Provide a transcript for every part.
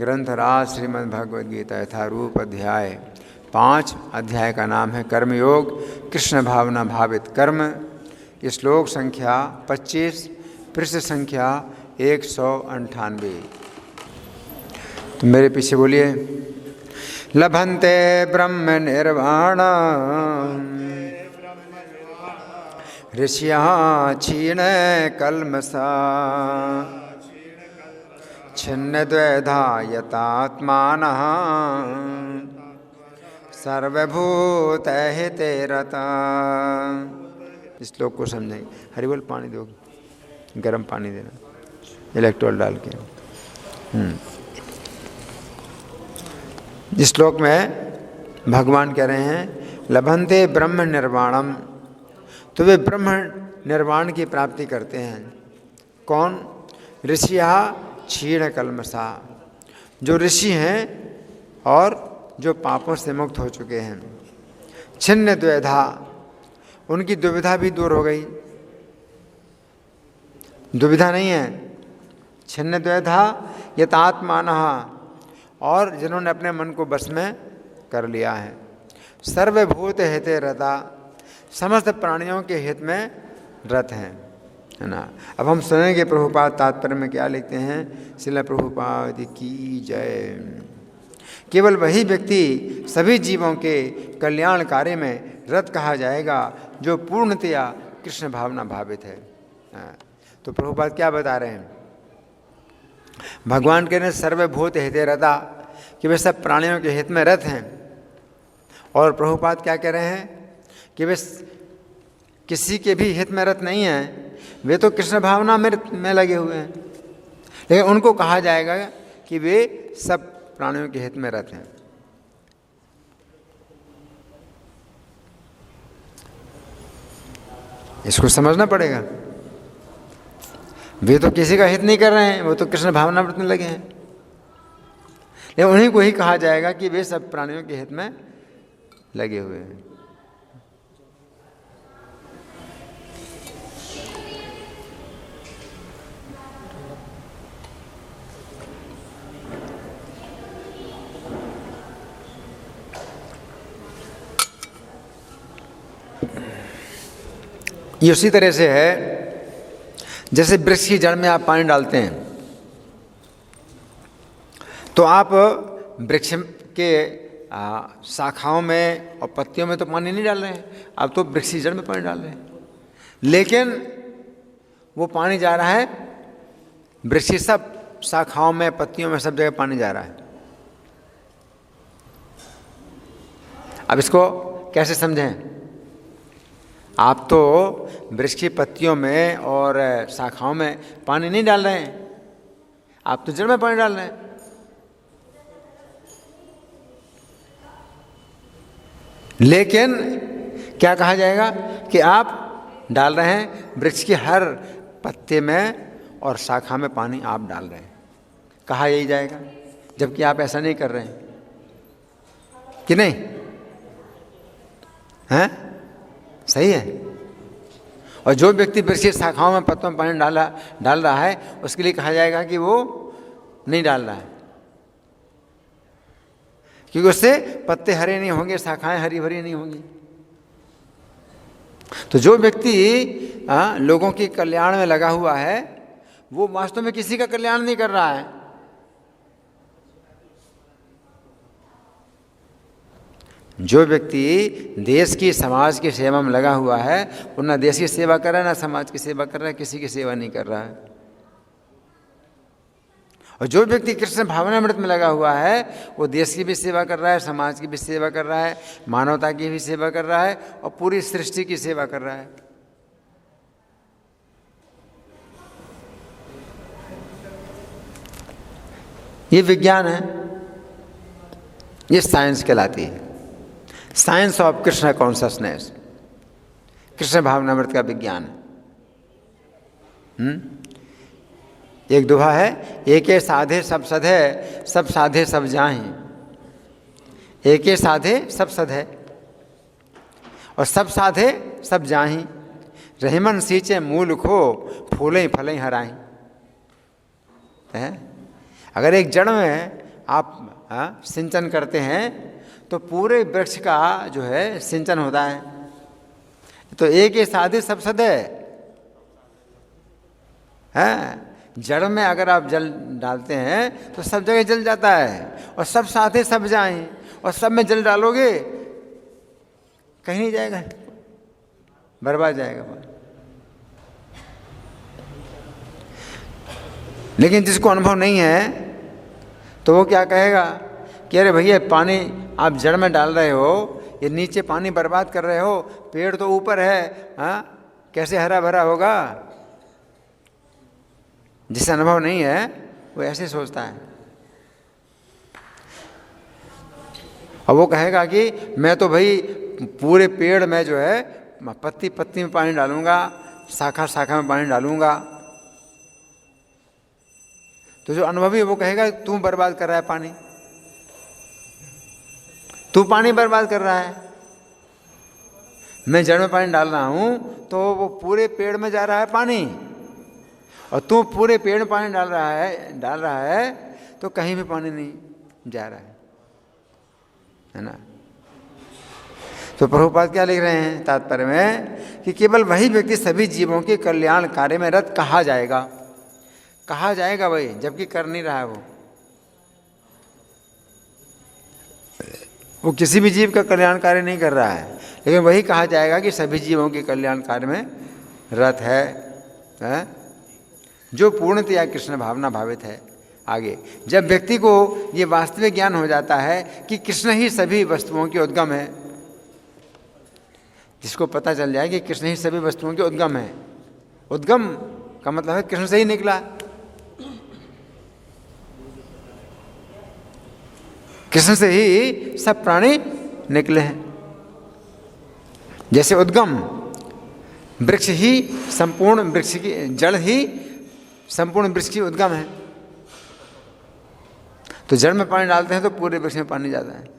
ग्रंथराज श्रीमद् भगवद गीता यथारूप अध्याय 5 अध्याय का नाम है कर्मयोग, कृष्ण भावना भावित कर्म। श्लोक संख्या 25, पृष्ठ संख्या 198। तो मेरे पीछे बोलिए। लभन्ते ब्रह्म निर्वाण ऋषियाँ क्षीण कल्मषा छिन्न द्वैधा यतात्मानः सर्वभूत हिते रता। इस श्लोक को समझेंगे। हरि बोल। पानी दो, गर्म पानी देना, इलेक्ट्रोल डाल के। इस श्लोक में भगवान कह रहे हैं लभन्ते ब्रह्म निर्वाणम, तो वे ब्रह्म निर्वाण की प्राप्ति करते हैं। कौन? ऋषिया क्षीण कल्मषा, जो ऋषि हैं और जो पापों से मुक्त हो चुके हैं। छिन्न द्वैधा, उनकी दुविधा भी दूर हो गई। दुविधा नहीं है। छिन्न द्वैधा यतात्मानः, और जिन्होंने अपने मन को बस में कर लिया है। सर्वभूत हिते रता, समस्त प्राणियों के हित में रत हैं, है ना। अब हम सुनेंगे प्रभुपाद तात्पर्य में क्या लिखते हैं। श्रील प्रभुपाद की जय। केवल वही व्यक्ति सभी जीवों के कल्याण कार्य में रत कहा जाएगा जो पूर्णतया कृष्ण भावना भावित है। तो प्रभुपाद क्या बता रहे हैं? भगवान कह रहे हैं सर्वभूत हिते रता, कि वे सब प्राणियों के हित में रत हैं। और प्रभुपाद क्या कह रहे हैं कि वे किसी के भी हित में रत नहीं हैं, वे तो कृष्ण भावना में लगे हुए हैं, लेकिन उनको कहा जाएगा कि वे सब प्राणियों के हित में रत हैं। इसको समझना पड़ेगा। वे तो किसी का हित नहीं कर रहे हैं, वो तो कृष्ण भावना में लगे हैं, लेकिन उन्हीं को ही कहा जाएगा कि वे सब प्राणियों के हित में लगे हुए हैं। ये उसी तरह से है जैसे वृक्ष की जड़ में आप पानी डालते हैं, तो आप वृक्ष के शाखाओं में और पत्तियों में तो पानी नहीं डाल रहे हैं, आप तो वृक्ष की जड़ में पानी डाल रहे हैं। लेकिन वो पानी जा रहा है वृक्ष की सब शाखाओं में, पत्तियों में, सब जगह पानी जा रहा है। अब इसको कैसे समझें? आप तो वृक्ष की पत्तियों में और शाखाओं में पानी नहीं डाल रहे हैं, आप तो जड़ में पानी डाल रहे हैं। लेकिन क्या कहा जाएगा कि आप डाल रहे हैं वृक्ष की हर पत्ते में और शाखा में पानी आप डाल रहे हैं, कहा यही जाएगा, जबकि आप ऐसा नहीं कर रहे हैं कि नहीं? हैं? सही है। और जो व्यक्ति वृक्ष की शाखाओं में, पत्तों में पानी डाल रहा है, उसके लिए कहा जाएगा कि वो नहीं डाल रहा है, क्योंकि उससे पत्ते हरे नहीं होंगे, शाखाएं हरी भरी नहीं होंगी। तो जो व्यक्ति लोगों के कल्याण में लगा हुआ है, वो वास्तव में किसी का कल्याण नहीं कर रहा है। जो व्यक्ति देश की, समाज की सेवा में लगा हुआ है, वो ना देश की सेवा कर रहा है, ना समाज की सेवा कर रहा है, किसी की सेवा नहीं कर रहा है। और जो व्यक्ति कृष्ण भावनामृत में लगा हुआ है, वो देश की भी सेवा कर रहा है, समाज की भी सेवा कर रहा है, मानवता की भी सेवा कर रहा है, और पूरी सृष्टि की सेवा कर रहा है। ये विज्ञान है, ये साइंस कहलाती है। Science of Krishna consciousness, Krishna भावनामृत का विज्ञान। एक दोहा है, एके साधे सब सधे, सब साधे सब जाहि। एके साधे सब सधे और सब साधे सब जाहि। रहीमन सींचे मूल खो, फूलें फलें हराई। अगर एक जड़ में आप सिंचन करते हैं तो पूरे वृक्ष का जो है सिंचन होता है। तो एक ही साधे सब सद है। जड़ में अगर आप जल डालते हैं तो सब जगह जल जाता है, और सब साथे सब जाएं, और सब में जल डालोगे कहीं नहीं जाएगा, बर्बाद जाएगा। लेकिन जिसको अनुभव नहीं है तो वो क्या कहेगा कि अरे भैया पानी आप जड़ में डाल रहे हो, ये नीचे पानी बर्बाद कर रहे हो, पेड़ तो ऊपर है, कैसे हरा भरा होगा। जिसे अनुभव नहीं है वो ऐसे सोचता है, और वो कहेगा कि मैं तो भाई पूरे पेड़ में जो है पत्ती पत्ती में पानी डालूंगा, शाखा शाखा में पानी डालूंगा। तो जो अनुभवी है वो कहेगा तू बर्बाद कर रहा है पानी, तू पानी बर्बाद कर रहा है। मैं जड़ में पानी डाल रहा हूं तो वो पूरे पेड़ में जा रहा है पानी, और तू पूरे पेड़ में पानी डाल रहा है तो कहीं भी पानी नहीं जा रहा है ना। तो प्रभुपाद क्या लिख रहे हैं तात्पर्य में कि केवल वही व्यक्ति सभी जीवों के कल्याण कार्य में रत कहा जाएगा भाई, जबकि कर नहीं रहा है वो किसी भी जीव का कल्याण कार्य नहीं कर रहा है, लेकिन वही कहा जाएगा कि सभी जीवों के कल्याण कार्य में रत है जो पूर्णतया कृष्ण भावना भावित है। आगे जब व्यक्ति को ये वास्तविक ज्ञान हो जाता है कि कृष्ण ही सभी वस्तुओं के उद्गम है, जिसको पता चल जाए कि कृष्ण ही सभी वस्तुओं के उद्गम है, उद्गम का मतलब है कृष्ण से ही निकला, कृष्ण से ही सब प्राणी निकले हैं। जैसे उद्गम वृक्ष ही संपूर्ण वृक्ष की जड़ ही संपूर्ण वृक्ष की उद्गम है, तो जड़ में पानी डालते हैं तो पूरे वृक्ष में पानी जाता है।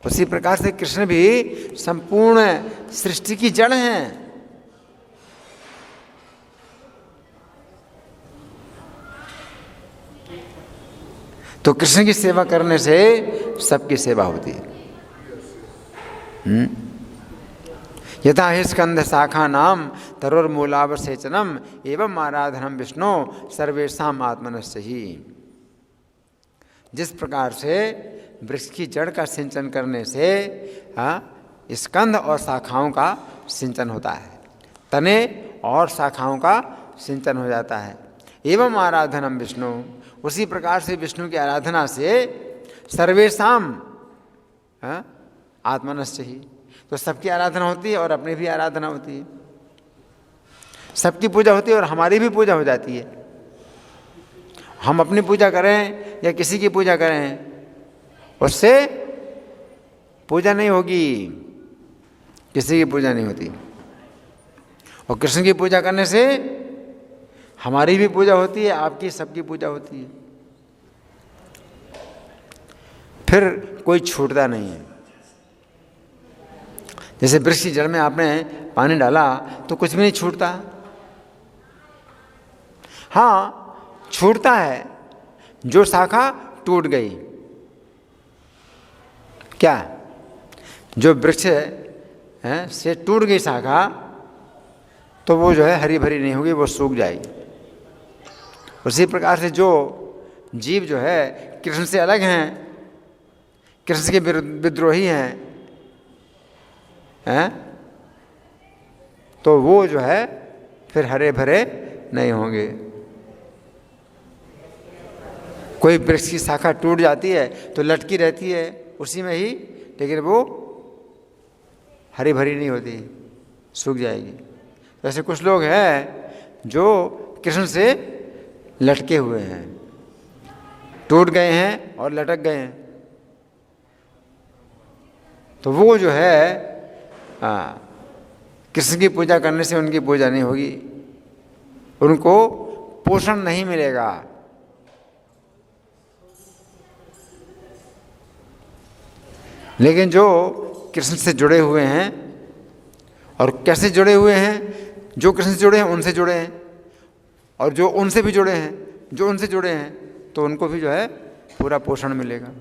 उसी प्रकार से कृष्ण भी संपूर्ण सृष्टि की जड़ हैं। तो कृष्ण की सेवा करने से सबकी सेवा होती है। यथा हि स्कंध शाखा नाम तरुर्मूलावसेचनम एवं आराधनम विष्णु सर्वेषाम आत्मनस्य ही। जिस प्रकार से वृक्ष की जड़ का सिंचन करने से स्कंध और शाखाओं का सिंचन होता है, तने और शाखाओं का सिंचन हो जाता है। एवं आराधनम विष्णु, उसी प्रकार से विष्णु की आराधना से सर्वेषाम आत्मनस्य ही, तो सबकी आराधना होती है और अपनी भी आराधना होती है, सबकी पूजा होती है और हमारी भी पूजा हो जाती है। हम अपनी पूजा करें या किसी की पूजा करें, उससे पूजा नहीं होगी, किसी की पूजा नहीं होती। और कृष्ण की पूजा करने से हमारी भी पूजा होती है, आपकी सबकी पूजा होती है, फिर कोई छूटता नहीं है। जैसे वृक्ष की जड़ में आपने पानी डाला तो कुछ भी नहीं छूटता। हाँ, छूटता है जो शाखा टूट गई, क्या जो वृक्ष है से टूट गई शाखा, तो वो जो है हरी भरी नहीं होगी, वो सूख जाएगी। उसी प्रकार से जो जीव जो है कृष्ण से अलग हैं, कृष्ण के विद्रोही हैं, तो वो जो है फिर हरे भरे नहीं होंगे। कोई वृक्ष की शाखा टूट जाती है तो लटकी रहती है उसी में ही, लेकिन वो हरी भरी नहीं होती, सूख जाएगी। तो ऐसे कुछ लोग हैं जो कृष्ण से लटके हुए हैं, टूट गए हैं और लटक गए हैं, तो वो जो है कृष्ण की पूजा करने से उनकी पूजा नहीं होगी, उनको पोषण नहीं मिलेगा। लेकिन जो कृष्ण से जुड़े हुए हैं, और कैसे जुड़े हुए हैं, जो कृष्ण से जुड़े हैं उनसे जुड़े हैं, और जो उनसे भी जुड़े हैं, जो उनसे जुड़े हैं तो उनको भी जो है पूरा पोषण मिलेगा।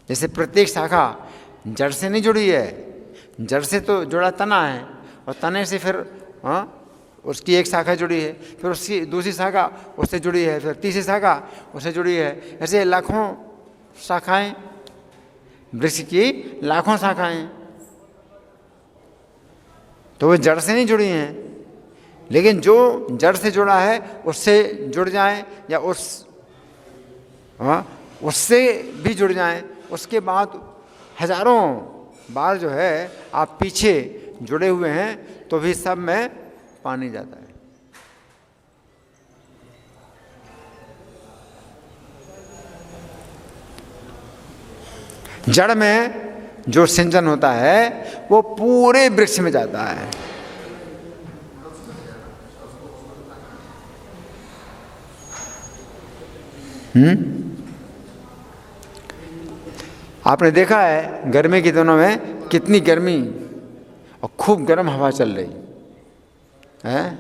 जैसे प्रत्येक शाखा जड़ से नहीं जुड़ी है, जड़ से तो जुड़ा तना है, और तने से फिर उसकी एक शाखा जुड़ी है, फिर उसकी दूसरी शाखा उससे जुड़ी है, फिर तीसरी शाखा उससे जुड़ी है। ऐसे लाखों शाखाएं, वृक्ष की लाखों शाखाएं, तो वो जड़ से नहीं जुड़ी हैं। लेकिन जो जड़ से जुड़ा है उससे जुड़ जाए, या उससे भी जुड़ जाएं, उसके बाद हजारों बार जो है आप पीछे जुड़े हुए हैं तो भी सब में पानी जाता है। जड़ में जो सिंचन होता है वो पूरे वृक्ष में जाता है। आपने देखा है गर्मी के दिनों में कितनी गर्मी और खूब गर्म हवा चल रही है,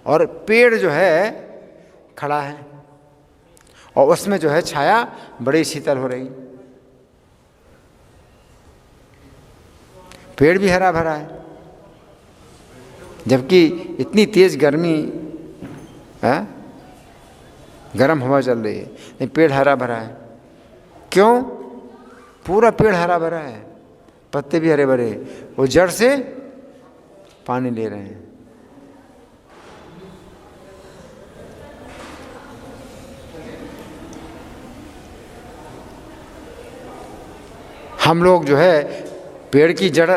और पेड़ जो है खड़ा है और उसमें जो है छाया बड़ी शीतल हो रही, पेड़ भी हरा भरा है, जबकि इतनी तेज गर्मी है, गर्म हवा चल रही है, लेकिन पेड़ हरा भरा है। क्यों? पूरा पेड़ हरा भरा है, पत्ते भी हरे भरे, वो जड़ से पानी ले रहे हैं। हम लोग जो है पेड़ की जड़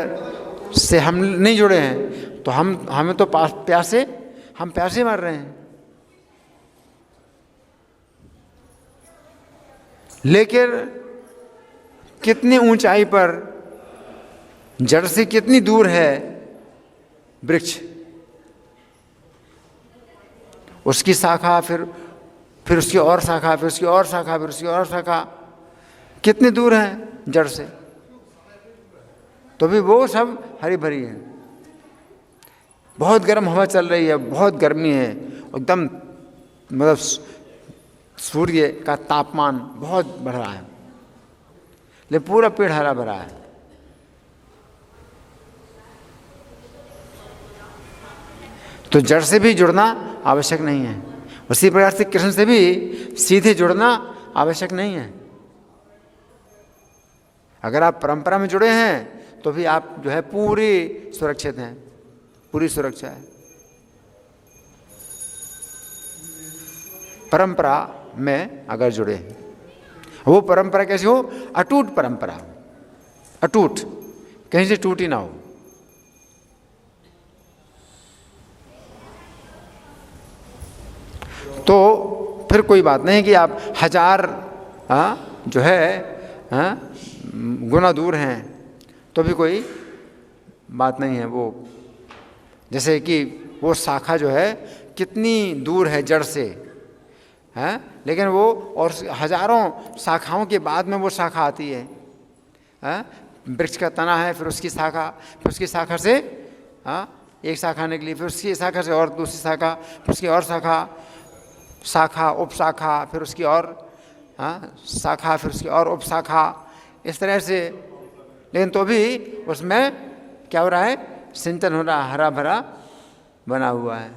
से हम नहीं जुड़े हैं, तो हमें तो प्यासे, हम प्यासे मर रहे हैं। लेकिन कितनी ऊंचाई पर, जड़ से कितनी दूर है वृक्ष, उसकी शाखा, फिर उसकी और शाखा, फिर उसकी और शाखा, फिर उसकी और शाखा, कितनी दूर है जड़ से, तो भी वो सब हरी भरी है। बहुत गर्म हवा चल रही है, बहुत गर्मी है, एकदम मतलब सूर्य का तापमान बहुत बढ़ रहा है, लेकिन पूरा पेड़ हरा भरा है। तो जड़ से भी जुड़ना आवश्यक नहीं है, उसी प्रकार से कृष्ण से भी सीधे जुड़ना आवश्यक नहीं है। अगर आप परंपरा में जुड़े हैं तो भी आप जो है पूरी सुरक्षित हैं, पूरी सुरक्षा है। परंपरा में अगर जुड़े हैं, वो परंपरा कैसी हो? अटूट परंपरा, अटूट, कहीं से टूटी ना हो। तो फिर कोई बात नहीं कि आप 1000 जो है गुना दूर हैं, तो भी कोई बात नहीं है। वो जैसे कि वो शाखा जो है कितनी दूर है जड़ से, है, लेकिन वो और हजारों शाखाओं के बाद में वो शाखा आती है। वृक्ष का तना है, फिर उसकी शाखा, फिर उसकी शाखा से एक शाखा निकली, फिर उसकी शाखा से और दूसरी शाखा, फिर उसकी और शाखा, शाखा उपशाखा, फिर उसकी और शाखा, फिर उसकी और उपशाखा, इस तरह से। लेकिन तो भी उसमें क्या हो रहा है? सिंचन हो रहा है, हरा भरा बना हुआ है।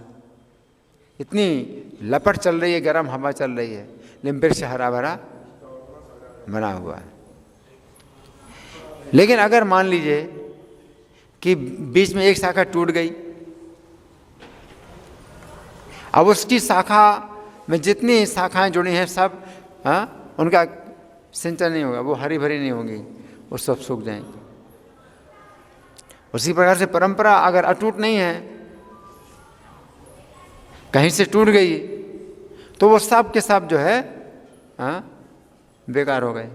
इतनी लपट चल रही है, गर्म हवा चल रही है, लेकिन वृक्ष हरा भरा बना हुआ है। लेकिन अगर मान लीजिए कि बीच में एक शाखा टूट गई, अब उसकी शाखा में जितनी शाखाएं जुड़ी हैं सब उनका सिंचन नहीं होगा, वो हरी भरी नहीं होगी, वो सब सूख जाएंगे। उसी प्रकार से परंपरा अगर अटूट नहीं है, कहीं से टूट गई, तो वो सब के सब जो है बेकार हो गए।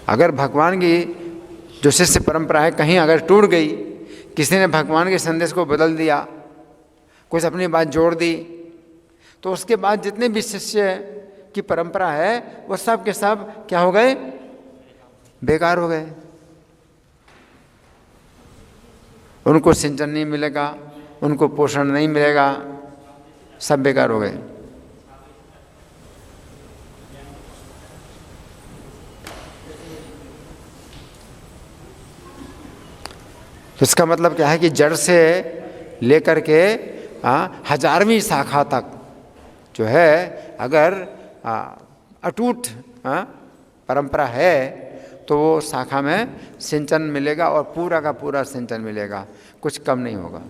अगर भगवान की जो शिष्य परंपरा है कहीं अगर टूट गई, किसी ने भगवान के संदेश को बदल दिया, कुछ अपनी बात जोड़ दी, तो उसके बाद जितने भी शिष्य की परंपरा है वो सब के सब क्या हो गए? बेकार हो गए। उनको सिंचन नहीं मिलेगा, उनको पोषण नहीं मिलेगा, सब बेकार हो गए। तो इसका मतलब क्या है कि जड़ से लेकर के 1000वीं शाखा तक जो है अगर अटूट परंपरा है तो वो शाखा में सिंचन मिलेगा और पूरा का पूरा सिंचन मिलेगा, कुछ कम नहीं होगा।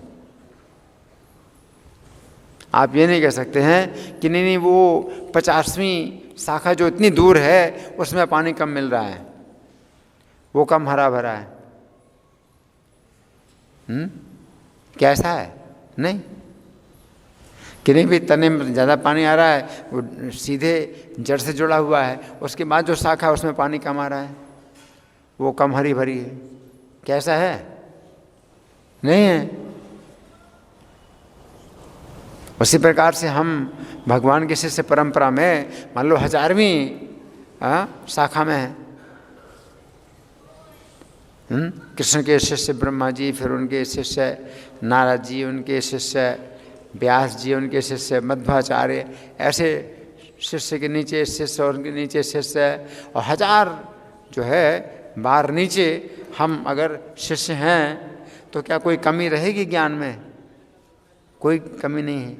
आप ये नहीं कह सकते हैं कि नहीं वो 50वीं शाखा जो इतनी दूर है उसमें पानी कम मिल रहा है, वो कम हरा भरा है। कैसा है? नहीं कि नहीं भी तने में ज़्यादा पानी आ रहा है, वो सीधे जड़ से जुड़ा हुआ है, उसके बाद जो शाखा है उसमें पानी कम आ रहा है, वो कम हरी भरी है। कैसा है? नहीं है। उसी प्रकार से हम भगवान के शिष्य परंपरा में मान लो 1000वीं शाखा में है। कृष्ण के शिष्य ब्रह्मा जी, फिर उनके शिष्य नारद जी, उनके शिष्य व्यास जी, उनके शिष्य मध्वाचार्य, ऐसे शिष्य के नीचे शिष्य और उनके नीचे शिष्य, और 1000 जो है बार नीचे हम अगर शिष्य हैं तो क्या कोई कमी रहेगी ज्ञान में? कोई कमी नहीं है,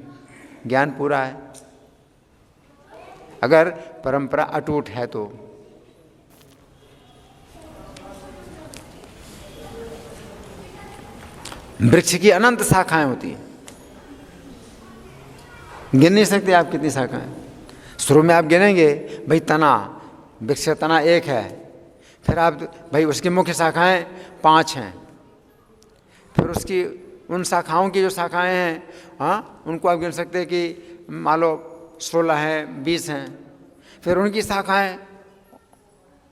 ज्ञान पूरा है अगर परंपरा अटूट है तो। वृक्ष की अनंत शाखाएं होती हैं, गिन नहीं सकते आप कितनी शाखाएं। शुरू में आप गिनेंगे भाई तना, वृक्ष का तना 1 है, फिर आप भाई उसकी मुख्य शाखाएं 5 हैं, फिर उसकी उन शाखाओं की जो शाखाएं हैं उनको आप गिन सकते हैं कि मान लो 16 हैं, 20 हैं, फिर उनकी शाखाएं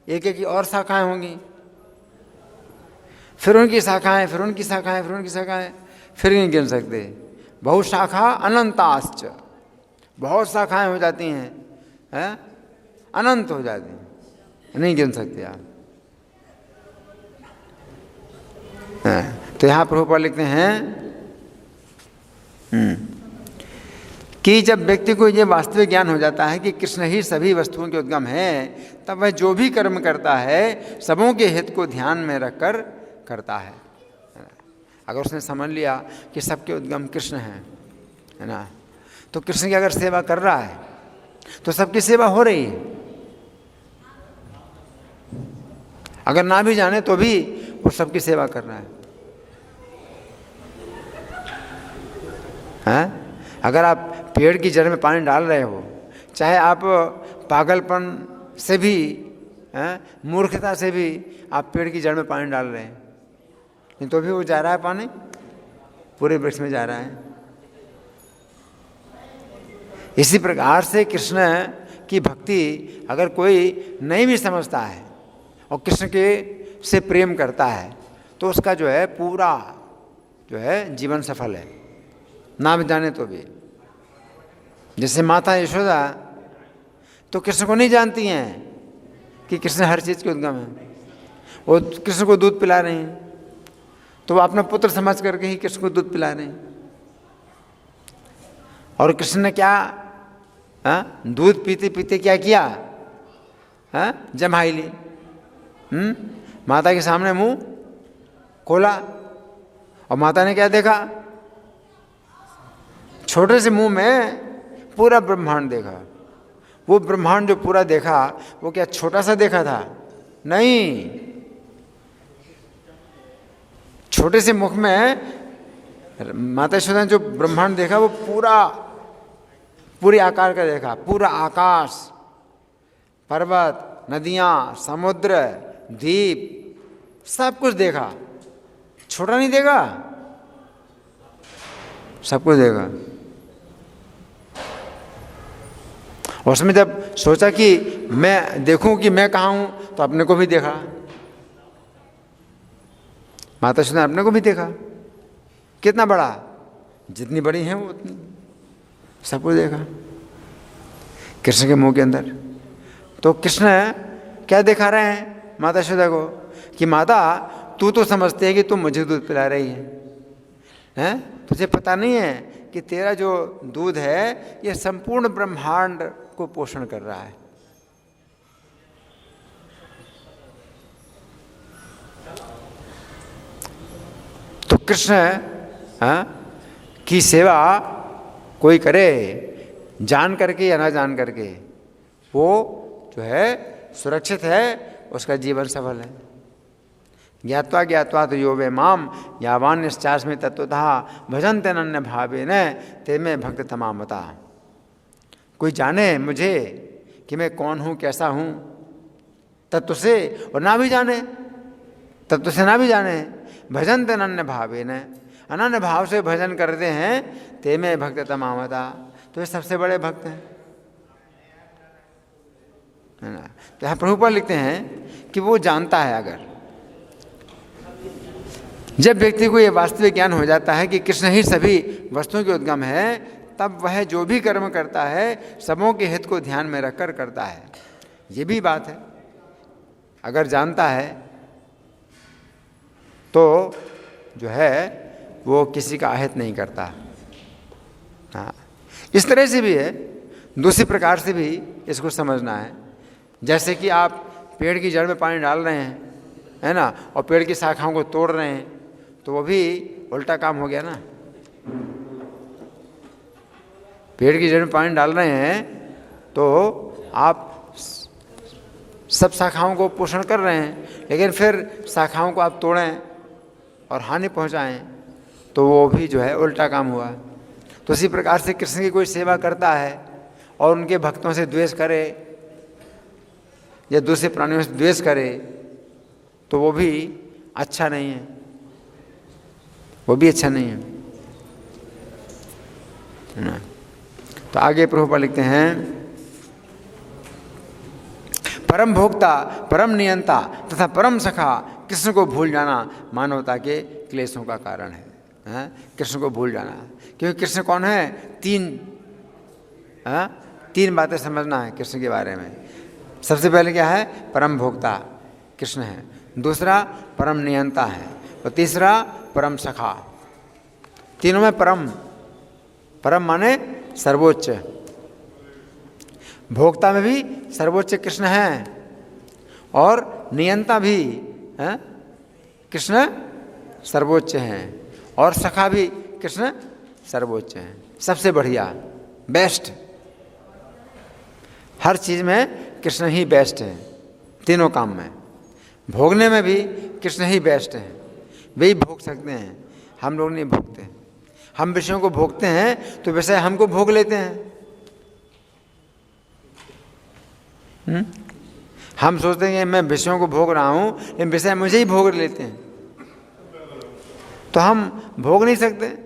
एक की और शाखाएं होंगी, फिर उनकी शाखाएं, फिर उनकी शाखाएं, फिर उनकी शाखाएं, फिर नहीं गिन सकते। बहुत शाखा अनंताश्च, बहुत शाखाएं हो जाती हैं, अनंत हो जाती हैं, नहीं गिन सकते आप। तो यहाँ प्रभुपाद लिखते हैं कि जब व्यक्ति को ये वास्तविक ज्ञान हो जाता है कि कृष्ण ही सभी वस्तुओं के उद्गम है, तब वह जो भी कर्म करता है सबों के हित को ध्यान में रखकर करता है। अगर उसने समझ लिया कि सबके उद्गम कृष्ण हैं, है ना, तो कृष्ण की अगर सेवा कर रहा है तो सबकी सेवा हो रही है। अगर ना भी जाने तो भी वो सबकी सेवा कर रहा है। अगर आप पेड़ की जड़ में पानी डाल रहे हो, चाहे आप पागलपन से भी, मूर्खता से भी आप पेड़ की जड़ में पानी डाल रहे हैं, नहीं तो भी वो जा रहा है, पानी पूरे वृक्ष में जा रहा है। इसी प्रकार से कृष्ण की भक्ति अगर कोई नहीं भी समझता है और कृष्ण के से प्रेम करता है तो उसका जो है पूरा जो है जीवन सफल है, ना भी जाने तो भी। जैसे माता यशोदा तो कृष्ण को नहीं जानती हैं कि कृष्ण हर चीज़ के उद्गम है, वो कृष्ण को दूध पिला रही हैं तो वो अपना पुत्र समझ करके ही कृष्ण को दूध पिला रहे हैं। और कृष्ण ने क्या दूध पीते पीते क्या किया? जमाई ली, माता के सामने मुंह खोला और माता ने क्या देखा? छोटे से मुंह में पूरा ब्रह्मांड देखा। वो ब्रह्मांड जो पूरा देखा वो क्या छोटा सा देखा था? नहीं, छोटे से मुख में माता यशोदा ने जो ब्रह्मांड देखा वो पूरे आकार का देखा। पूरा आकाश, पर्वत, नदियाँ, समुद्र, द्वीप, सब कुछ देखा। छोटा नहीं देखा, सब कुछ देखा। उसमें जब सोचा कि मैं देखूं कि मैं कहाँ हूँ तो अपने को भी देखा, माता यशोदा ने अपने को भी देखा। कितना बड़ा, जितनी बड़ी है वो उतनी, सब कुछ देखा कृष्ण के मुंह के अंदर। तो कृष्ण क्या दिखा रहे हैं माता यशोदा को कि माता तू तो समझती है कि तू मुझे दूध पिला रही है, तुझे पता नहीं है कि तेरा जो दूध है ये संपूर्ण ब्रह्मांड को पोषण कर रहा है। तो कृष्ण की सेवा कोई करे, जान करके या ना जान करके, वो जो है सुरक्षित है, उसका जीवन सफल है। ज्ञात्वा ज्ञात्वा तो यो वे माम यावान्यश्चास्मि तत्वतः भजन्ते अनन्य भावेन ते में भक्त तमामता। कोई जाने मुझे कि मैं कौन हूँ, कैसा हूँ, तत्व से, और ना भी जाने, तत्व से ना भी जाने, भजन्ते अनन्य भावेन, अनन्य भाव से भजन करते हैं, ते में भक्त तमामता, तो ये सबसे बड़े भक्त हैं, है ना। तो यहाँ प्रभुपाद लिखते हैं कि वो जानता है, अगर जब व्यक्ति को ये वास्तविक ज्ञान हो जाता है कि कृष्ण ही सभी वस्तुओं के उद्गम है, तब वह जो भी कर्म करता है सबों के हित को ध्यान में रखकर करता है। ये भी बात है, अगर जानता है तो जो है वो किसी का अहित नहीं करता। हाँ, इस तरह से भी है, दूसरी प्रकार से भी इसको समझना है। जैसे कि आप पेड़ की जड़ में पानी डाल रहे हैं, है ना, और पेड़ की शाखाओं को तोड़ रहे हैं, तो वो भी उल्टा काम हो गया ना। पेड़ की जड़ में पानी डाल रहे हैं तो आप सब शाखाओं को पोषण कर रहे हैं, लेकिन फिर शाखाओं को आप तोड़ें और हानि पहुंचाएं, तो वो भी जो है उल्टा काम हुआ। तो इसी प्रकार से कृष्ण की कोई सेवा करता है और उनके भक्तों से द्वेष करे या दूसरे प्राणियों से द्वेष करे, तो वो भी अच्छा नहीं है, वो भी अच्छा नहीं है ना। तो आगे प्रभुपाद लिखते हैं, परम भोक्ता, परम नियंता तथा परम सखा कृष्ण को भूल जाना मानवता के क्लेशों का कारण है। कृष्ण को भूल जाना, क्योंकि कृष्ण कौन है? तीन बातें समझना है कृष्ण के बारे में। सबसे पहले क्या है? परम भोक्ता कृष्ण है, दूसरा परम नियंता है, और तीसरा परम सखा। तीनों में परम, परम माने सर्वोच्च। भोक्ता में भी सर्वोच्च कृष्ण है, और नियंता भी कृष्ण सर्वोच्च हैं, और सखा भी कृष्ण सर्वोच्च हैं। सबसे बढ़िया, बेस्ट, हर चीज़ में कृष्ण ही बेस्ट है। तीनों काम में, भोगने में भी कृष्ण ही बेस्ट है। वे ही भोग सकते हैं, हम लोग नहीं भोगते। हम विषयों को भोगते हैं तो विषय हमको भोग लेते हैं। हम सोचते हैं कि मैं विषयों को भोग रहा हूँ, लेकिन विषय मुझे ही भोग लेते हैं, तो हम भोग नहीं सकते,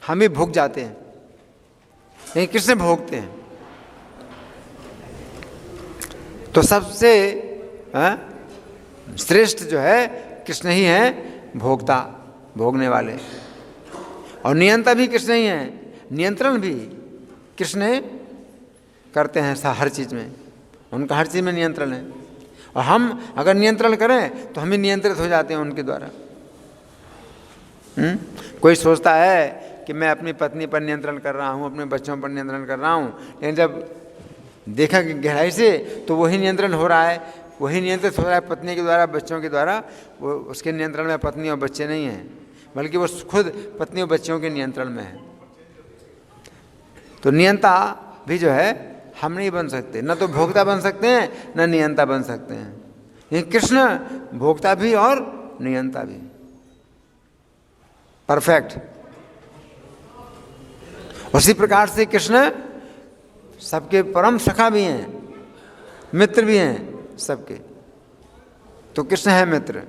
हम ही भोग जाते हैं। लेकिन कृष्ण भोगते हैं। तो सबसे श्रेष्ठ जो है कृष्ण ही है, भोक्ता, भोगने वाले, और नियंता भी कृष्ण ही है, नियंत्रण भी कृष्ण करते हैं हर चीज़ में, उनका हर चीज़ में नियंत्रण है। और हम अगर नियंत्रण करें तो हम ही नियंत्रित हो जाते हैं उनके द्वारा। कोई सोचता है कि मैं अपनी पत्नी पर नियंत्रण कर रहा हूँ, अपने बच्चों पर नियंत्रण कर रहा हूँ, लेकिन जब देखा कि गहराई से तो वही नियंत्रण हो रहा है, वही नियंत्रित हो रहा है पत्नी के द्वारा, बच्चों के द्वारा। वो उसके नियंत्रण में पत्नी और बच्चे नहीं हैं, बल्कि वो खुद पत्नी और बच्चों के नियंत्रण में है। तो नियंता भी जो है हम नहीं बन सकते, न तो भोक्ता बन सकते हैं, न नियंता बन सकते हैं। लेकिन कृष्ण भोक्ता भी और नियंता भी, परफेक्ट। उसी प्रकार से कृष्ण सबके परम सखा भी हैं, मित्र भी हैं सबके। तो कृष्ण है मित्र।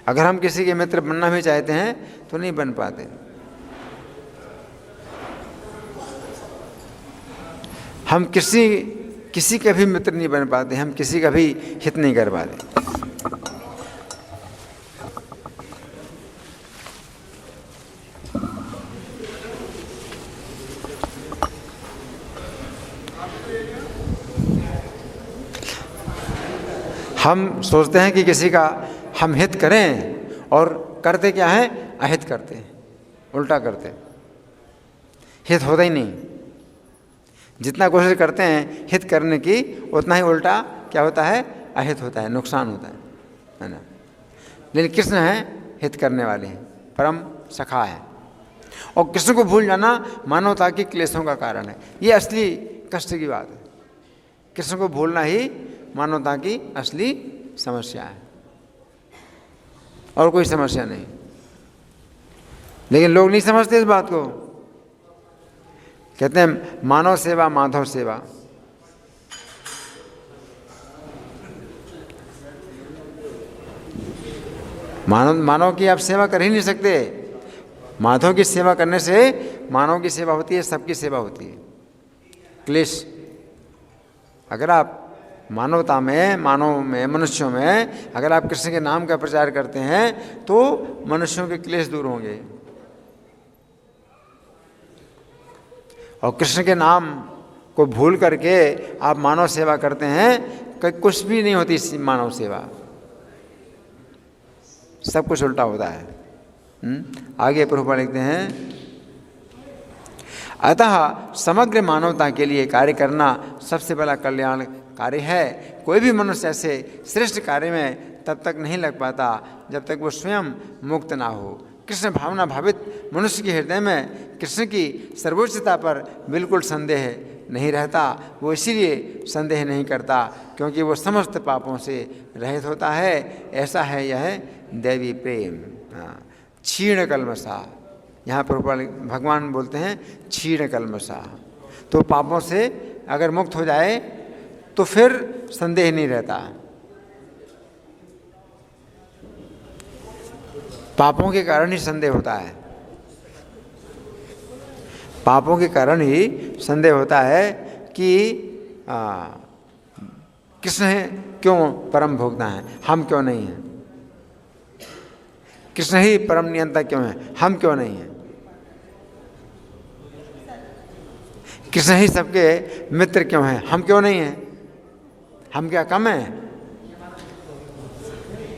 अगर हम किसी के मित्र बनना भी चाहते हैं तो नहीं बन पाते। हम किसी का भी मित्र नहीं बन पाते, हम किसी का भी हित नहीं कर पाते। हम सोचते हैं कि किसी का हम हित करें, और करते क्या है? अहित करते हैं, उल्टा करते, हित होता ही नहीं। जितना कोशिश करते हैं हित करने की, उतना ही उल्टा क्या होता है, अहित होता है, नुकसान होता है ना। लेकिन कृष्ण है हित करने वाले हैं, परम सखा है। और कृष्ण को भूल जाना मानवता के क्लेशों का कारण है, ये असली कष्ट की बात है। कृष्ण को भूलना ही मानवता की असली समस्या है, और कोई समस्या नहीं। लेकिन लोग नहीं समझते इस बात को। कहते हैं मानव सेवा माधव सेवा। मानव की आप सेवा कर ही नहीं सकते। माधव की सेवा करने से मानव की सेवा होती है, सबकी सेवा होती है। क्लेश, अगर आप मानवता में, मानव में, मनुष्यों में अगर आप कृष्ण के नाम का प्रचार करते हैं तो मनुष्यों के क्लेश दूर होंगे। और कृष्ण के नाम को भूल करके आप मानव सेवा करते हैं, कुछ भी नहीं होती मानव सेवा, सब कुछ उल्टा होता है। आगे प्रभुपाद लिखते हैं, अतः समग्र मानवता के लिए कार्य करना सबसे बड़ा कल्याण कार्य है। कोई भी मनुष्य ऐसे श्रेष्ठ कार्य में तब तक नहीं लग पाता जब तक वो स्वयं मुक्त ना हो। कृष्ण भावना भावित मनुष्य के हृदय में कृष्ण की सर्वोच्चता पर बिल्कुल संदेह नहीं रहता। वो इसीलिए संदेह नहीं करता क्योंकि वो समस्त पापों से रहित होता है। ऐसा है यह दैवी प्रेम। क्षीण कल्मषा, यहाँ पर भगवान बोलते हैं क्षीण कल्मषा। तो पापों से अगर मुक्त हो जाए तो फिर संदेह नहीं रहता। पापों के कारण ही संदेह होता है, पापों के कारण ही संदेह होता है कि कृष्ण क्यों परम भोक्ता है, हम क्यों नहीं हैं। कृष्ण ही परम नियंता क्यों है, हम क्यों नहीं हैं। कृष्ण ही सबके मित्र क्यों हैं, हम क्यों नहीं हैं। हम क्या कम हैं।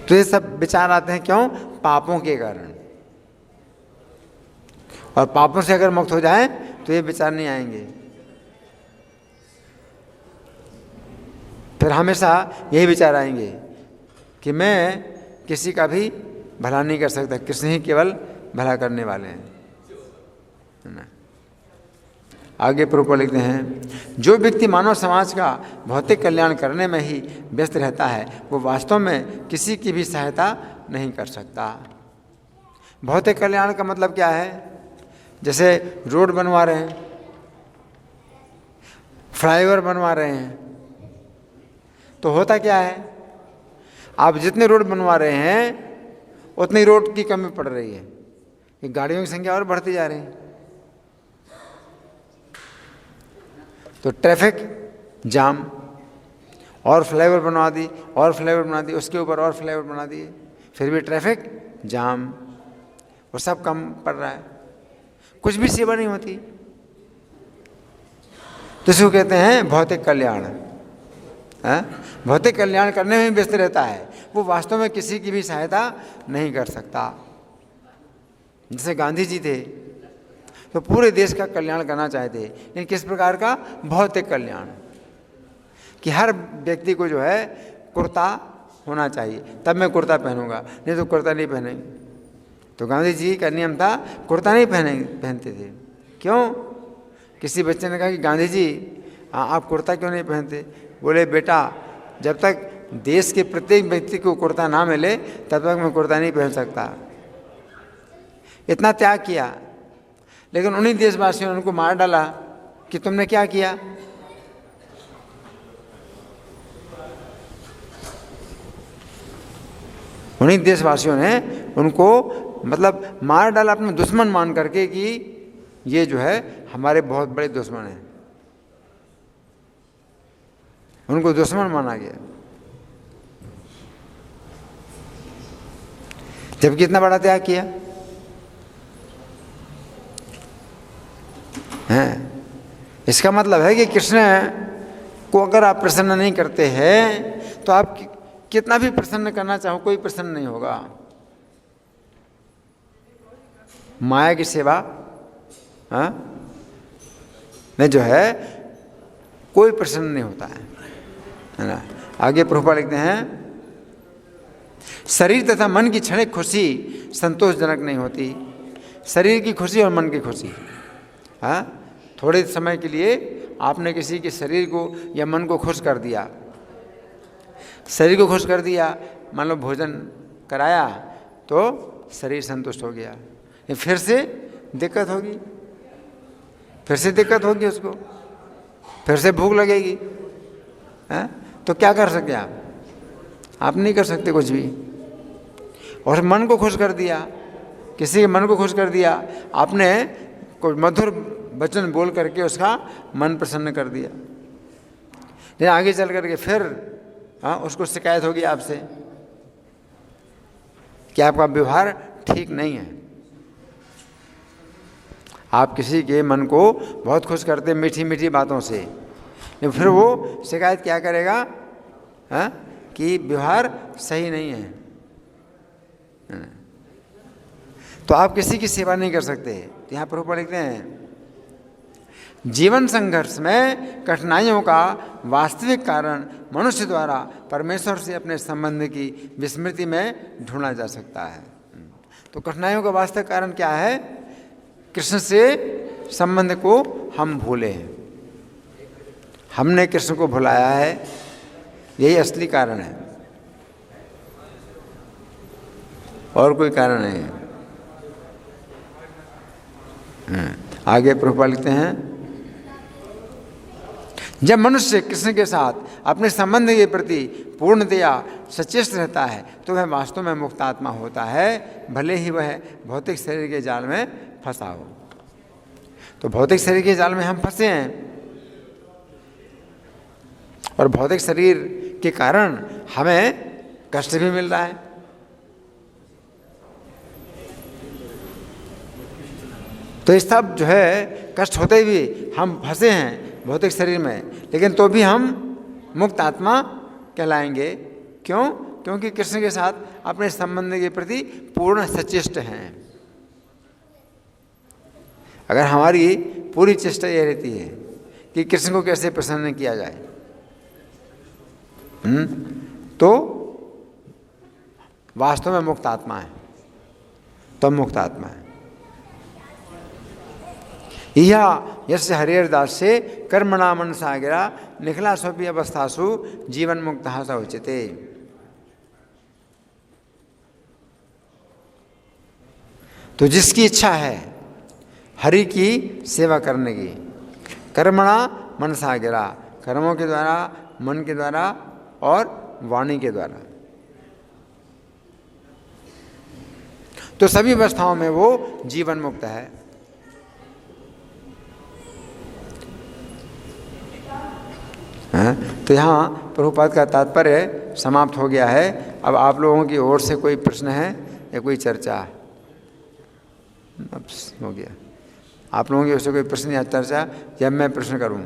तो ये सब विचार आते हैं क्यों, पापों के कारण। और पापों से अगर मुक्त हो जाए तो ये विचार नहीं आएंगे। फिर हमेशा यही विचार आएंगे कि मैं किसी का भी भला नहीं कर सकता, कृष्ण ही केवल भला करने वाले हैं, है ना। आगे प्रभुपाद लिखते हैं, जो व्यक्ति मानव समाज का भौतिक कल्याण करने में ही व्यस्त रहता है वो वास्तव में किसी की भी सहायता नहीं कर सकता। भौतिक कल्याण का मतलब क्या है, जैसे रोड बनवा रहे हैं, फ्लाईओवर बनवा रहे हैं, तो होता क्या है, आप जितने रोड बनवा रहे हैं उतनी रोड की कमी पड़ रही है, ये गाड़ियों की संख्या और बढ़ती जा रही है। तो ट्रैफिक जाम, और फ्लाईओवर बनवा दी, और फ्लाईओवर बना दी, उसके ऊपर और फ्लाईओवर बना दिए, फिर भी ट्रैफिक जाम, वो सब कम पड़ रहा है, कुछ भी सेवा नहीं होती। तो इसको कहते हैं भौतिक कल्याण। भौतिक कल्याण करने में व्यस्त रहता है, वो वास्तव में किसी की भी सहायता नहीं कर सकता। जैसे गांधी जी थे तो पूरे देश का कल्याण करना चाहते, लेकिन किस प्रकार का, भौतिक कल्याण, कि हर व्यक्ति को जो है कुर्ता होना चाहिए, तब मैं कुर्ता पहनूंगा, नहीं तो कुर्ता नहीं पहनेंगे। तो गांधी जी का नियम था कुर्ता नहीं पहनते थे। क्यों? किसी बच्चे ने कहा कि गांधी जी आप कुर्ता क्यों नहीं पहनते? बोले बेटा, जब तक देश के प्रत्येक व्यक्ति को कुर्ता ना मिले तब तक मैं कुर्ता नहीं पहन सकता। इतना त्याग किया, लेकिन उन्हीं देशवासियों ने उनको मार डाला कि तुमने क्या किया। उन्हीं देशवासियों ने उनको मतलब मार डाला, अपने दुश्मन मान करके कि ये जो है हमारे बहुत बड़े दुश्मन हैं, उनको दुश्मन माना गया। जबकि इतना बड़ा त्याग किया है। इसका मतलब है कि कृष्ण को अगर आप प्रसन्न नहीं करते हैं तो आप कितना भी प्रसन्न करना चाहो कोई प्रसन्न नहीं होगा। माया की सेवा में जो है कोई प्रसन्न नहीं होता है ना। आगे प्रभुपाद लिखते हैं, शरीर तथा मन की क्षणिक खुशी संतोषजनक नहीं होती। शरीर की खुशी और मन की खुशी, थोड़े समय के लिए आपने किसी के शरीर को या मन को खुश कर दिया, शरीर को खुश कर दिया, मान लो भोजन कराया तो शरीर संतुष्ट हो गया, फिर से दिक्कत होगी, फिर से दिक्कत होगी, उसको फिर से भूख लगेगी, तो क्या कर सकते आप नहीं कर सकते कुछ भी। और मन को खुश कर दिया, किसी के मन को खुश कर दिया आपने, कोई मधुर वचन बोल करके उसका मन प्रसन्न कर दिया, लेकिन आगे चल करके फिर उसको शिकायत होगी आपसे कि आपका व्यवहार ठीक नहीं है। आप किसी के मन को बहुत खुश करते मीठी मीठी बातों से, लेकिन फिर वो शिकायत क्या करेगा कि व्यवहार सही नहीं है, तो आप किसी की सेवा नहीं कर सकते। तो यहाँ प्रभुपाद लिखते हैं, जीवन संघर्ष में कठिनाइयों का वास्तविक कारण मनुष्य द्वारा परमेश्वर से अपने संबंध की विस्मृति में ढूंढा जा सकता है। तो कठिनाइयों का वास्तविक कारण क्या है? कृष्ण से संबंध को हम भूले हैं, हमने कृष्ण को भुलाया है, यही असली कारण है, और कोई कारण नहीं है। आगे प्रभुपाद लिखते हैं, जब मनुष्य कृष्ण के साथ अपने संबंध के प्रति पूर्णतया सचेत रहता है तो वह वास्तव में मुक्त आत्मा होता है, भले ही वह भौतिक शरीर के जाल में फंसा हो। तो भौतिक शरीर के जाल में हम फंसे हैं, और भौतिक शरीर के कारण हमें कष्ट भी मिल रहा है। तो इस सब जो है कष्ट होते भी हम फंसे हैं भौतिक शरीर में, लेकिन तो भी हम मुक्त आत्मा कहलाएंगे। क्यों? क्योंकि कृष्ण के साथ अपने संबंध के प्रति पूर्ण सचेष्ट हैं। अगर हमारी पूरी चेष्टा यह रहती है कि कृष्ण को कैसे प्रसन्न किया जाए, तो वास्तव में मुक्त आत्मा है, तो मुक्त आत्मा है। यह यस्य हरिर्दास से कर्मणा मनसा गिरा निखला स्वपि अवस्थासु जीवन मुक्त स उच्यते। तो जिसकी इच्छा है हरि की सेवा करने की, कर्मणा मनसा गिरा, कर्मों के द्वारा, मन के द्वारा और वाणी के द्वारा, तो सभी अवस्थाओं में वो जीवन मुक्त है। तो यहाँ प्रभुपाद का तात्पर्य समाप्त हो गया है। अब आप लोगों की ओर से कोई प्रश्न है या कोई चर्चा? अब हो गया। आप लोगों की ओर से कोई प्रश्न या चर्चा, या मैं प्रश्न करूँ?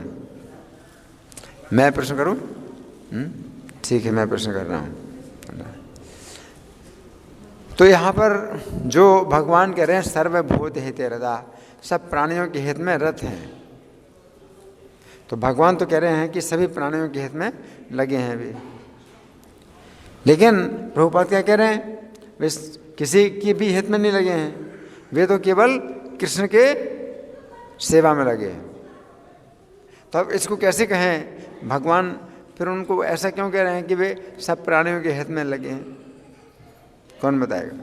मैं प्रश्न करूँ? ठीक है, मैं प्रश्न कर रहा हूँ। तो यहाँ पर जो भगवान कह रहे हैं सर्वभूत हिते रता, सब प्राणियों के हित में रत हैं। तो भगवान तो कह रहे हैं कि सभी प्राणियों के हित में लगे हैं वे, लेकिन प्रभुपाद क्या कह रहे हैं? वे किसी की भी हित में नहीं लगे हैं, वे तो केवल कृष्ण के सेवा में लगे हैं। तो अब इसको कैसे कहें? भगवान फिर उनको ऐसा क्यों कह रहे हैं कि वे सब प्राणियों के हित में लगे हैं? कौन बताएगा?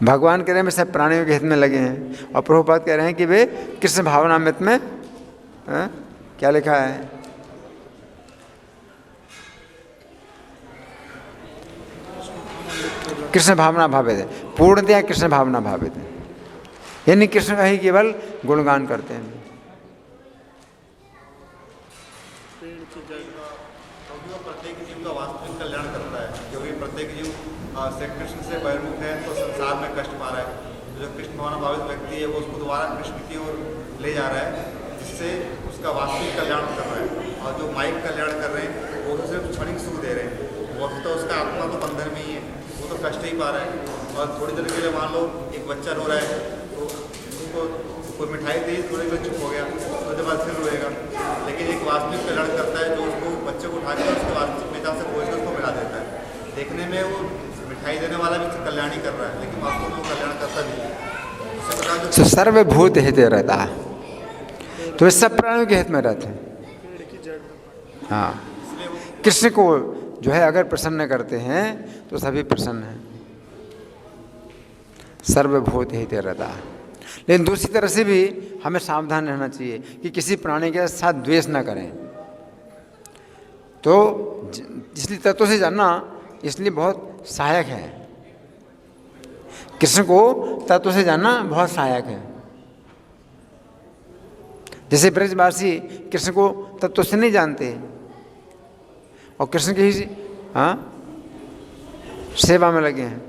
भगवान कह रहे हैं वे सब प्राणियों के हित में लगे हैं, और प्रभुपाद कह रहे हैं कि वे कृष्ण भावनामृत में क्या लिखा है? कृष्ण भावना भावित है, पूर्णतया कृष्ण भावना भावित है, यानी कृष्ण का ही केवल गुणगान करते हैं। प्रत्येक जीव का वास्तविक कल्याण करता है, क्योंकि प्रत्येक जीव श्री कृष्ण से बहिर्मुख है तो संसार में कष्ट पा रहा है। जो कृष्ण भावना भावित व्यक्ति है वो उसको दोबारा कृष्ण की ओर ले जा रहा है, जिससे उसका वास्तविक कल्याण कर रहा है। और जो माइक कल्याण कर रहे हैं वो तो सिर्फ क्षणिक सुख दे रहे हैं, वो तो उसका आत्मा तो बंधन में ही है, वो तो कष्ट ही नहीं पा रहा है, और थोड़ी देर के लिए मान लो एक बच्चा रो रहा है तो उसको कोई मिठाई दी, थोड़ी देर चुप हो गया, थोड़ी बाद फिर रोएगा। लेकिन एक वास्तविक कल्याण करता है जो उसको बच्चे को उठा के उसके वास्तविक पिता से खोज कर उसको मिला देता है। देखने में वो मिठाई देने वाला भी कल्याण ही कर रहा है, लेकिन वास्तव में वो कल्याण करता भी है। तो सर्वभूत हित रहता है, तो वे सब प्राणियों के हित में रहते हैं। हाँ, कृष्ण को जो है अगर प्रसन्न करते हैं तो सभी प्रसन्न हैं। सर्वभूत हित रहता है। लेकिन दूसरी तरह से भी हमें सावधान रहना चाहिए कि किसी प्राणी के साथ द्वेष ना करें। तो इसलिए तत्व से जानना इसलिए बहुत सहायक है, कृष्ण को तत्व से जानना बहुत सहायक है। जैसे ब्रजवासी कृष्ण को तत्व से नहीं जानते और कृष्ण की ही सेवा में लगे हैं,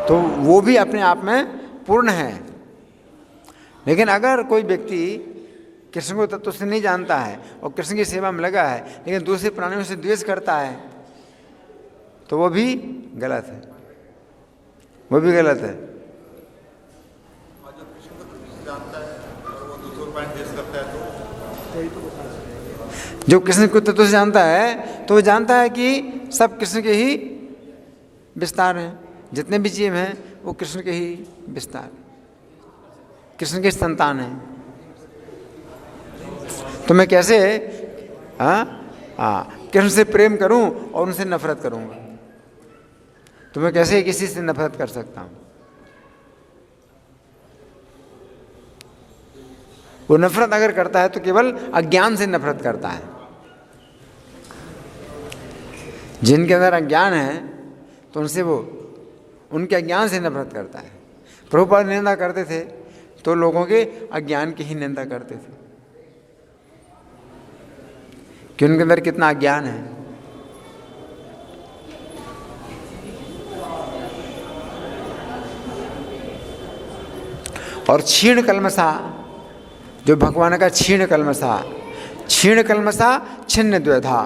तो वो भी अपने आप में पूर्ण है। लेकिन अगर कोई व्यक्ति कृष्ण को तत्व से नहीं जानता है और कृष्ण की सेवा में लगा है, लेकिन दूसरे प्राणियों से द्वेष करता है, तो वो भी गलत है, वो भी गलत है। और जो कृष्ण को तत्व से जानता है और वो दूसरों पर द्वेष करता है, तो जो कृष्ण को तत्व से जानता है तो वो जानता है कि सब कृष्ण के ही विस्तार हैं, जितने भी जीव हैं वो कृष्ण के ही विस्तार, कृष्ण के संतान हैं। तो मैं कैसे कृष्ण से प्रेम करूं और उनसे नफरत करूंगा? तो मैं कैसे किसी से नफरत कर सकता हूं? वो नफरत अगर करता है तो केवल अज्ञान से नफरत करता है। जिनके अंदर अज्ञान है तो उनसे वो उनके अज्ञान से नफरत करता है। प्रभुपाद निंदा करते थे तो लोगों के अज्ञान की ही निंदा करते थे कि उनके अंदर कितना अज्ञान है। और क्षीण कल्मषा, जो भगवान का क्षीण कल्मषा, क्षीण कल्मषा छिन्न द्विधा।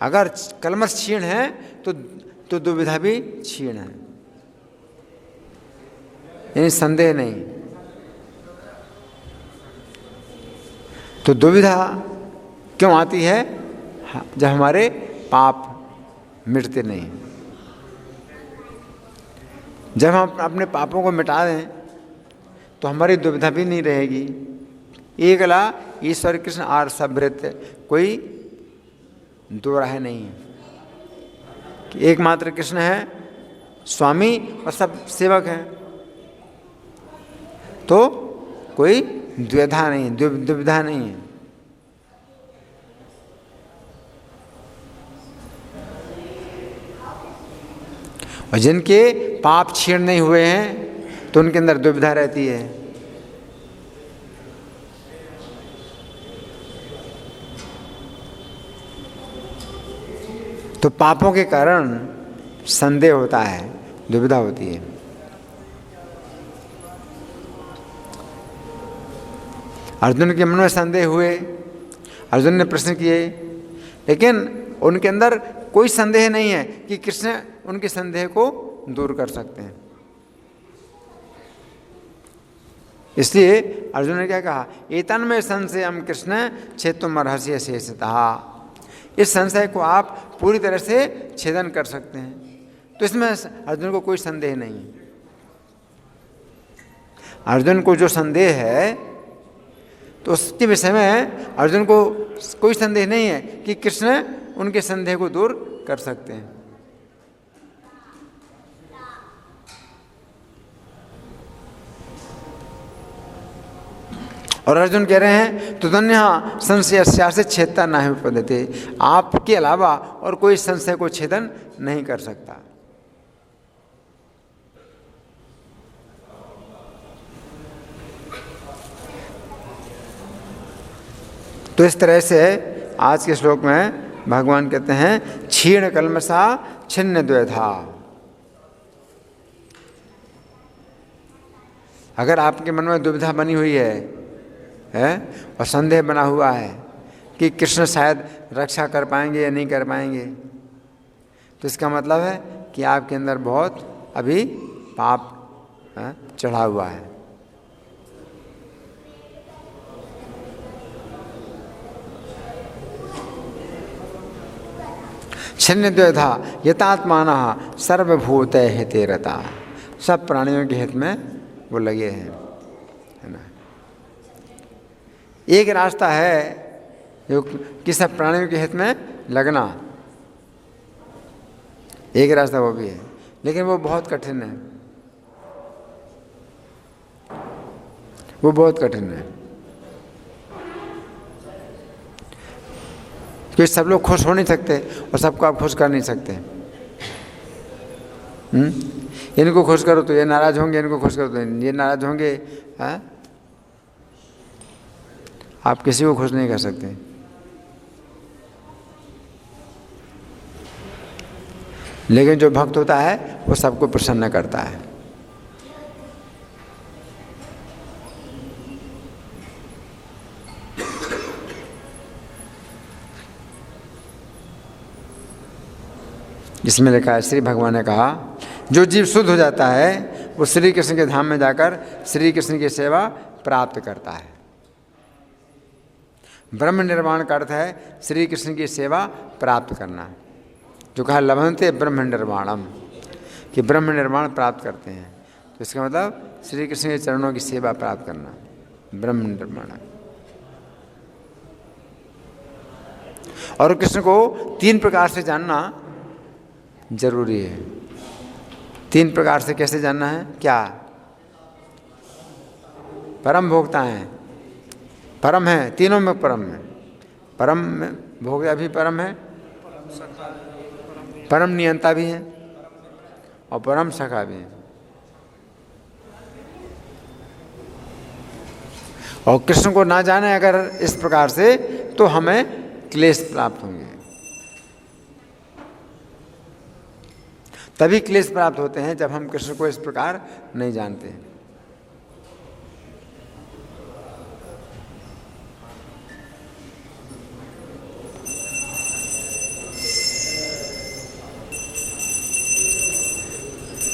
अगर कल्मष क्षीण है तो दुविधा भी क्षीण है, यानी संदेह नहीं। तो दुविधा क्यों आती है? जब हमारे पाप मिटते नहीं। जब हम अपने पापों को मिटा दें तो हमारी दुविधा भी नहीं रहेगी। एकला ईश्वर कृष्ण आर सबृत्य, कोई दो राह नहीं है कि एकमात्र कृष्ण है स्वामी और सब सेवक हैं, तो कोई द्विधा नहीं, दुविधा नहीं है। और जिनके पाप क्षीण नहीं हुए हैं तो उनके अंदर दुविधा रहती है। तो पापों के कारण संदेह होता है, दुविधा होती है। अर्जुन के मन में संदेह हुए, अर्जुन ने प्रश्न किए, लेकिन उनके अंदर कोई संदेह नहीं है कि कृष्ण उनके संदेह को दूर कर सकते हैं। इसलिए अर्जुन ने क्या कहा? एतन में संशयम कृष्ण छेतुमर्हस्य शेषतः। इस संशय को आप पूरी तरह से छेदन कर सकते हैं। तो इसमें अर्जुन को कोई संदेह नहीं है। अर्जुन को जो संदेह है तो उसके विषय में अर्जुन को कोई संदेह नहीं है कि कृष्ण उनके संदेह को दूर कर सकते हैं। और अर्जुन कह रहे हैं तुदन्य संशय से छेदता न है पद्धति, आपके अलावा और कोई संशय को छेदन नहीं कर सकता। तो इस तरह से आज के श्लोक में भगवान कहते हैं क्षीण कल्मषा छिन्न द्विधा। अगर आपके मन में दुविधा बनी हुई है और संदेह बना हुआ है कि कृष्ण शायद रक्षा कर पाएंगे या नहीं कर पाएंगे, तो इसका मतलब है कि आपके अंदर बहुत अभी पाप चढ़ा हुआ है। छिन्नद्वैधा यतात्मानः सर्वभूत हिते रता, सब प्राणियों के हित में वो लगे हैं, है ना। एक रास्ता है जो कि सब प्राणियों के हित में लगना, एक रास्ता वो भी है, लेकिन वो बहुत कठिन है, वो बहुत कठिन है, क्योंकि सब लोग खुश हो नहीं सकते और सबको आप खुश कर नहीं सकते। इनको खुश करो तो ये नाराज होंगे, इनको खुश करो तो ये नाराज होंगे, हाँ? आप किसी को खुश नहीं कर सकते। लेकिन जो भक्त होता है वो सबको प्रसन्न करता है। जिसमें लिखा है, श्री भगवान ने कहा, जो जीव शुद्ध हो जाता है वो श्री कृष्ण के धाम में जाकर श्री कृष्ण की सेवा प्राप्त करता है। ब्रह्म निर्वाण का अर्थ है श्री कृष्ण की सेवा प्राप्त करना, जो कहा लभन्ते ब्रह्म निर्वाणम, कि ब्रह्म निर्वाण प्राप्त करते हैं, तो इसका मतलब श्री कृष्ण के चरणों की सेवा प्राप्त करना, ब्रह्म निर्वाण। और कृष्ण को 3 प्रकार से जानना जरूरी है। 3 प्रकार से कैसे जानना है? क्या? परम भोक्ता हैं, परम है, तीनों में परम है, परम में भोक्ता भी परम है, परम नियंता भी है और परम सखा भी है। और कृष्ण को ना जाने अगर इस प्रकार से, तो हमें क्लेश प्राप्त होंगे। तभी क्लेश प्राप्त होते हैं जब हम कृष्ण को इस प्रकार नहीं जानते हैं।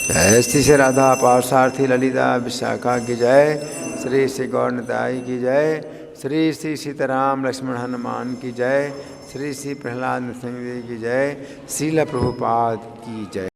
जय श्री राधा पार्थसारथी ललिता विशाखा की जय, श्री श्री गौरनिताई की जय, श्री श्री सीताराम लक्ष्मण हनुमान की जय, श्री श्री प्रहलाद नृसिंह की जय, श्रील प्रभुपाद की जय।